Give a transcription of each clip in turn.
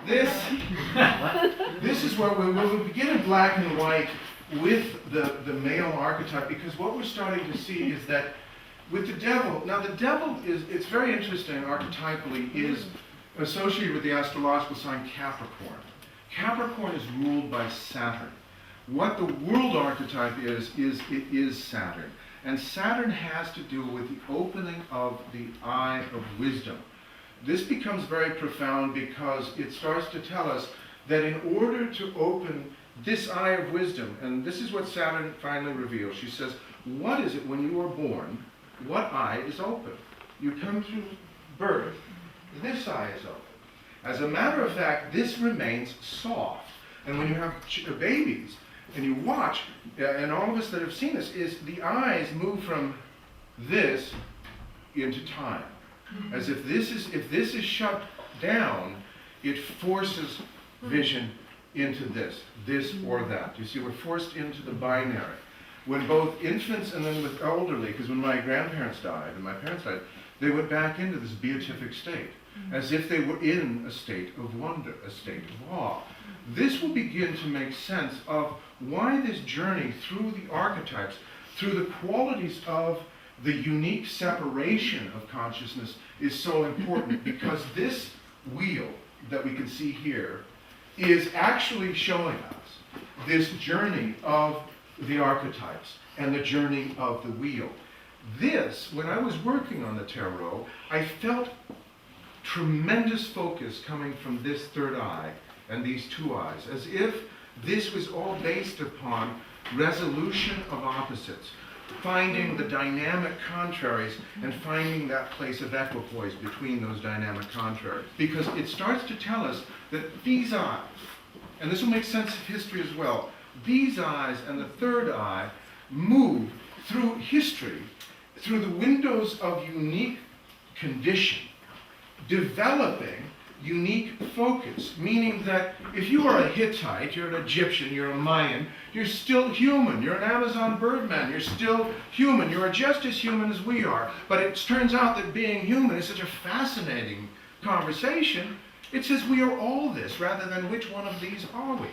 This is where we begin in black and white with the male archetype, because what we're starting to see is that with the devil, now the devil it's very interesting archetypally, is associated with the astrological sign Capricorn. Capricorn is ruled by Saturn. What the world archetype is Saturn. And Saturn has to do with the opening of the eye of wisdom. This becomes very profound because it starts to tell us that in order to open this eye of wisdom, and this is what Saturn finally reveals, she says, what is it when you are born, what eye is open? You come through birth, this eye is open. As a matter of fact, this remains soft. And when you have babies, and you watch, and all of us that have seen this, is the eyes move from this into time. As if this is shut down, it forces vision into this or that. You see, we're forced into the binary. When both infants and then with elderly, because when my grandparents died and my parents died, they went back into this beatific state, as if they were in a state of wonder, a state of awe. This will begin to make sense of why this journey through the archetypes, through the qualities of the unique separation of consciousness is so important, because this wheel that we can see here is actually showing us this journey of the archetypes and the journey of the wheel. This, when I was working on the tarot, I felt tremendous focus coming from this third eye and these two eyes, as if this was all based upon resolution of opposites, finding the dynamic contraries and finding that place of equipoise between those dynamic contraries. Because it starts to tell us that these eyes, and this will make sense of history as well, these eyes and the third eye move through history, through the windows of unique condition, developing unique focus, meaning that if you are a Hittite, you're an Egyptian, you're a Mayan, you're still human. You're an Amazon birdman, you're still human. You are just as human as we are. But it turns out that being human is such a fascinating conversation. It says we are all this, rather than which one of these are we.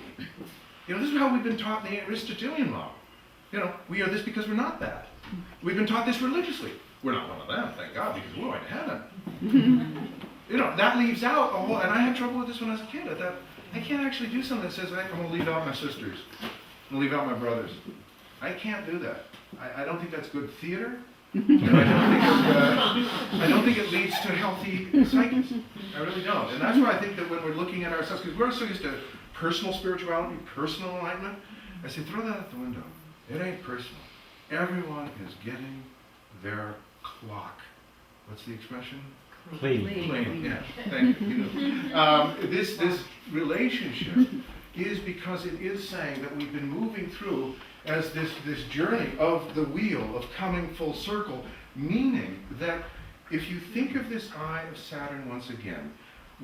You know, this is how we've been taught in the Aristotelian model. You know, we are this because we're not that. We've been taught this religiously. We're not one of them, thank God, because we're going to heaven. You know, that leaves out a whole, and I had trouble with this when I was a kid. I thought, I can't actually do something that says I'm going to leave out my sisters. I'm going to leave out my brothers. I can't do that. I don't think that's good theater. And I don't think it leads to healthy psyches. I really don't. And that's why I think that when we're looking at ourselves, because we're so used to personal spirituality, personal enlightenment, I say, throw that out the window. It ain't personal. Everyone is getting their clock. What's the expression? Clean. Yeah, thank you. You know. This relationship is because it is saying that we've been moving through as this journey of the wheel of coming full circle, meaning that if you think of this eye of Saturn once again,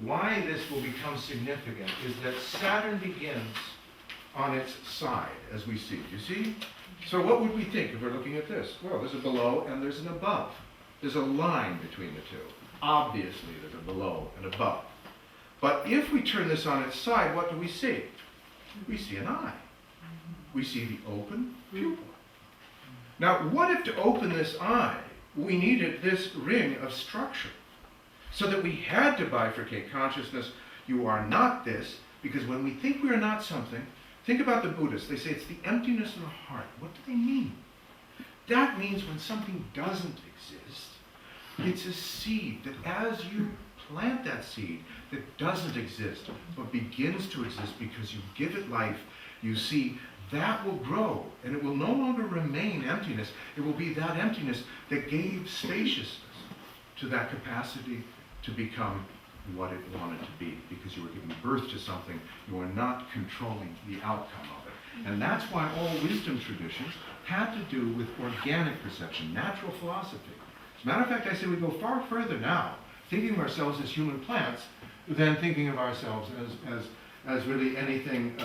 why this will become significant is that Saturn begins on its side, as we see. You see? So what would we think if we're looking at this? Well, there's a below and there's an above. There's a line between the two. Obviously, there's a below and above. But if we turn this on its side, what do we see? We see an eye. We see the open pupil. Now, what if to open this eye, we needed this ring of structure? So that we had to bifurcate consciousness. You are not this, because when we think we are not something, think about the Buddhists. They say it's the emptiness of the heart. What do they mean? That means when something doesn't exist, it's a seed that as you plant that seed that doesn't exist, but begins to exist because you give it life, you see that will grow, and it will no longer remain emptiness. It will be that emptiness that gave spaciousness to that capacity to become what it wanted to be, because you were giving birth to something. You were not controlling the outcome of it. And that's why all wisdom traditions had to do with organic perception, natural philosophy. As a matter of fact, I say we go far further now, thinking of ourselves as human plants, than thinking of ourselves as really anything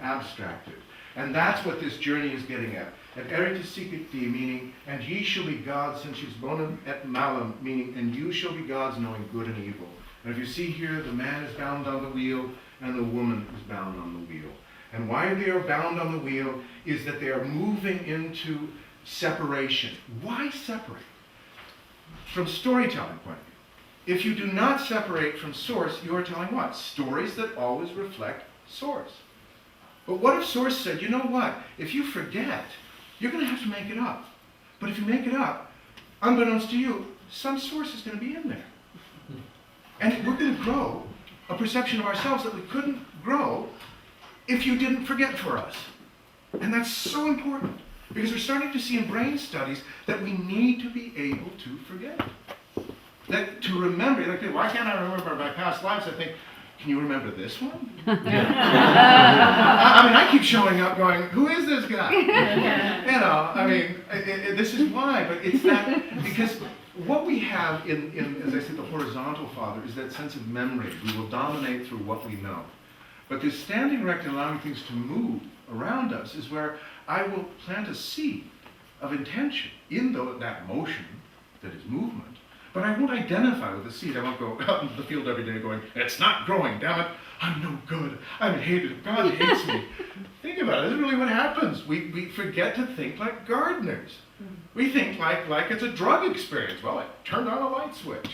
abstracted. And that's what this journey is getting at. And eritisic thee, meaning, and ye shall be gods, since she's bonum et malum, meaning, and you shall be gods knowing good and evil. And if you see here, the man is bound on the wheel and the woman is bound on the wheel. And why they are bound on the wheel is that they are moving into separation. Why separate? From storytelling point of view. If you do not separate from source, you are telling what? Stories that always reflect source. But what if source said, you know what? If you forget, you're going to have to make it up. But if you make it up, unbeknownst to you, some source is going to be in there. And we're going to grow a perception of ourselves that we couldn't grow if you didn't forget for us. And that's so important, because we're starting to see in brain studies that we need to be able to forget. That to remember, like, why can't I remember my past lives? I think, can you remember this one? I mean, I keep showing up going, who is this guy? You know, I mean, this is why, but it's that, because what we have in, as I said, the horizontal father is that sense of memory. We will dominate through what we know. But this standing erect and allowing things to move around us is where I will plant a seed of intention in that motion that is movement. But I won't identify with the seed. I won't go out into the field every day going, it's not growing, damn it, I'm no good, I'm hated, God hates me. Think about it, this is really what happens. We forget to think like gardeners. We think like it's a drug experience. Well, I turned on a light switch.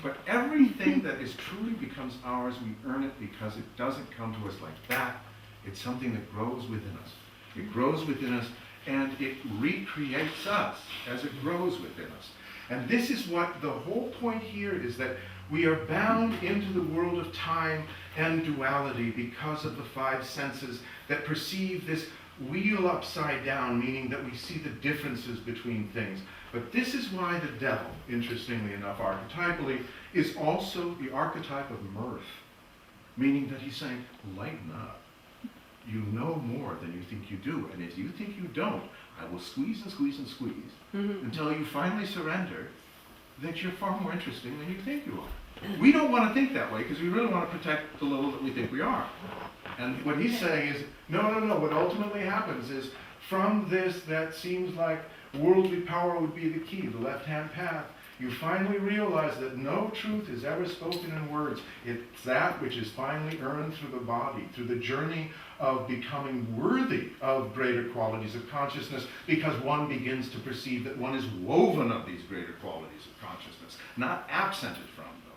But everything that is truly becomes ours, we earn it because it doesn't come to us like that. It's something that grows within us. It grows within us, and it recreates us as it grows within us. And this is what the whole point here is, that we are bound into the world of time and duality because of the five senses that perceive this wheel upside down, meaning that we see the differences between things. But this is why the devil, interestingly enough, archetypally, is also the archetype of mirth, meaning that he's saying, lighten up. You know more than you think you do, and if you think you don't, I will squeeze and squeeze and squeeze until you finally surrender that you're far more interesting than you think you are. We don't want to think that way because we really want to protect the little that we think we are. And what he's saying is, no. What ultimately happens is, from this that seems like worldly power would be the key, the left-hand path, you finally realize that no truth is ever spoken in words. It's that which is finally earned through the body, through the journey of becoming worthy of greater qualities of consciousness, because one begins to perceive that one is woven of these greater qualities of consciousness, not absented from them.